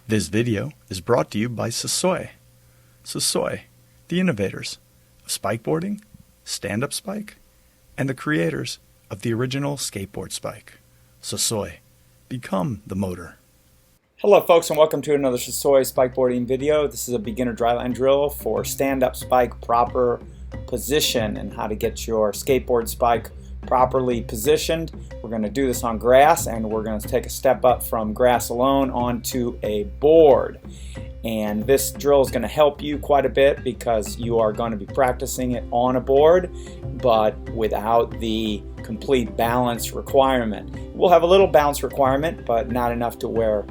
This video is brought to you by Sosoi. Sosoi, the innovators of spikeboarding, stand-up spike, and the creators of the original skateboard spike. Sosoi, become the motor. Hello folks, and welcome to another Sosoi spikeboarding video. This is a beginner dryline drill for stand-up spike proper position and how to get your skateboard spike properly positioned. We're going to do this on grass, and we're going to take a step up from grass alone onto a board. And this drill is going to help you quite a bit because you are going to be practicing it on a board, but without the complete balance requirement. We'll have a little balance requirement, but not enough to wear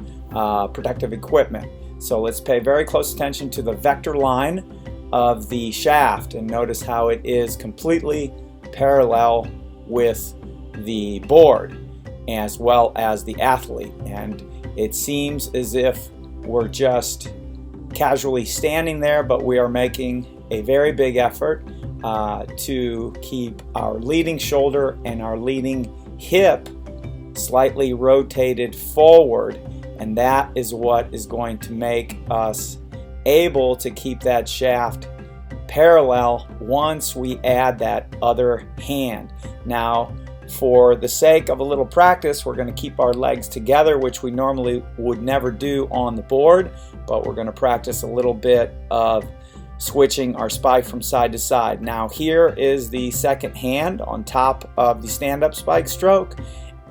protective equipment. So let's pay very close attention to the vector line of the shaft and notice how it is completely parallel with the board as well as the athlete. And it seems as if we're just casually standing there, but we are making a very big effort to keep our leading shoulder and our leading hip slightly rotated forward, and that is what is going to make us able to keep that shaft parallel once we add that other hand. Now, for the sake of a little practice, we're going to keep our legs together, which we normally would never do on the board, but we're going to practice a little bit of switching our spike from side to side. Now, here is the second hand on top of the stand-up spike stroke,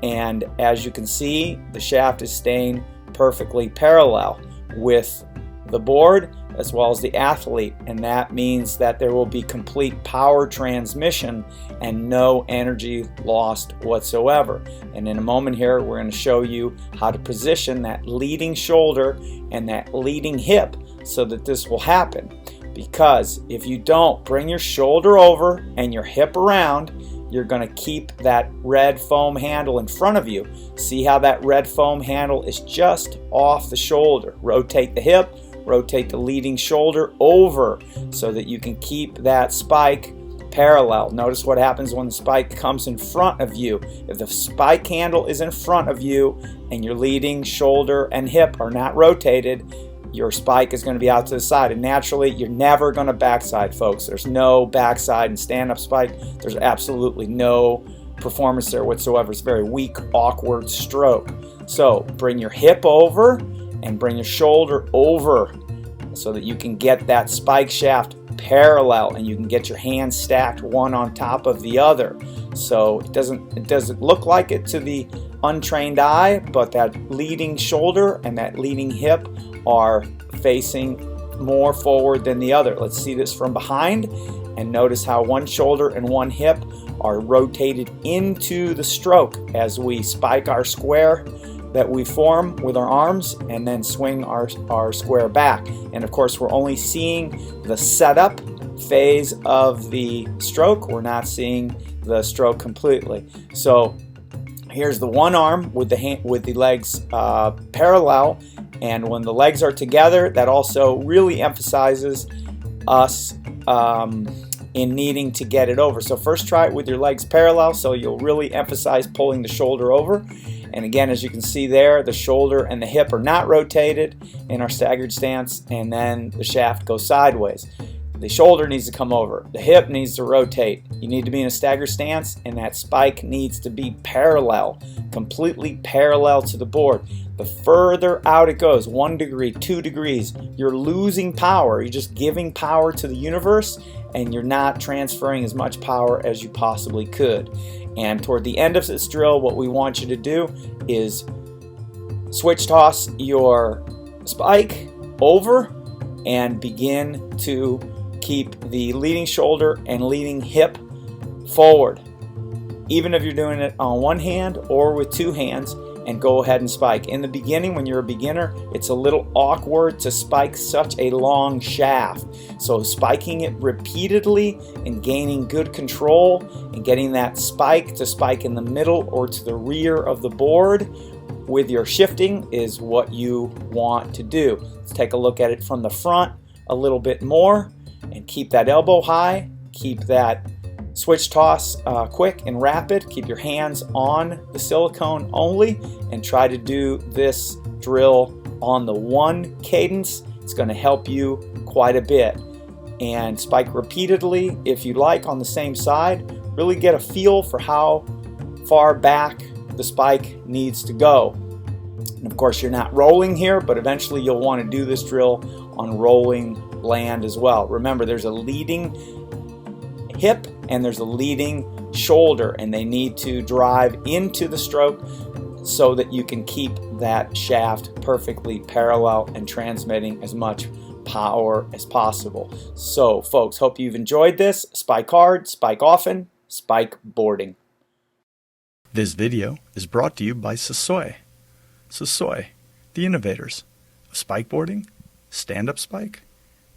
and as you can see, the shaft is staying perfectly parallel with the board as well as the athlete, and that means that there will be complete power transmission and no energy lost whatsoever. And in a moment here, we're going to show you how to position that leading shoulder and that leading hip so that this will happen. Because if you don't bring your shoulder over and your hip around, you're going to keep that red foam handle in front of you. See how that red foam handle is just off the shoulder. Rotate the hip, rotate the leading shoulder over so that you can keep that spike parallel. Notice what happens when the spike comes in front of you. If the spike handle is in front of you and your leading shoulder and hip are not rotated, your spike is going to be out to the side, and naturally you're never going to backside, folks. There's no backside in stand-up spike. There's absolutely no performance there whatsoever. It's a very weak, awkward stroke. So bring your hip over and bring your shoulder over so that you can get that spike shaft parallel and you can get your hands stacked one on top of the other. So it doesn't look like it to the untrained eye, but that leading shoulder and that leading hip are facing more forward than the other. Let's see this from behind and notice how one shoulder and one hip are rotated into the stroke as we spike our square that we form with our arms and then swing our square back. And of course, we're only seeing the setup phase of the stroke. We're not seeing the stroke completely. So here's the one arm with the legs parallel, and when the legs are together, that also really emphasizes us in needing to get it over. So first try it with your legs parallel, so you'll really emphasize pulling the shoulder over. And again, as you can see there, the shoulder and the hip are not rotated in our staggered stance, and then the shaft goes sideways. The shoulder needs to come over. The hip needs to rotate. You need to be in a staggered stance, and that spike needs to be parallel, completely parallel to the board. The further out it goes, 1 degree, 2 degrees, you're losing power. You're just giving power to the universe, and you're not transferring as much power as you possibly could. And toward the end of this drill, what we want you to do is switch toss your spike over and begin to keep the leading shoulder and leading hip forward. Even if you're doing it on one hand or with two hands, and go ahead and spike. In the beginning, when you're a beginner, it's a little awkward to spike such a long shaft. So spiking it repeatedly and gaining good control and getting that spike to spike in the middle or to the rear of the board with your shifting is what you want to do. Let's take a look at it from the front a little bit more and keep that elbow high, keep that switch toss quick and rapid. Keep your hands on the silicone only and try to do this drill on the one cadence, it's going to help you quite a bit. And spike repeatedly if you like on the same side. Really get a feel for how far back the spike needs to go. And of course, you're not rolling here, but eventually you'll want to do this drill on rolling land as well. Remember, there's a leading hip and there's a leading shoulder, and they need to drive into the stroke so that you can keep that shaft perfectly parallel and transmitting as much power as possible. So folks, hope you've enjoyed this. Spike hard, spike often, spike boarding. This video is brought to you by Sasoi. Sasoi, the innovators of spikeboarding, stand-up spike,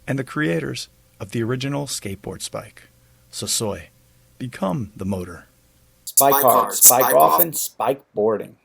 and the creators of the original skateboard spike. Sasoi, become the motor. Spike hard, spike often, spike boarding.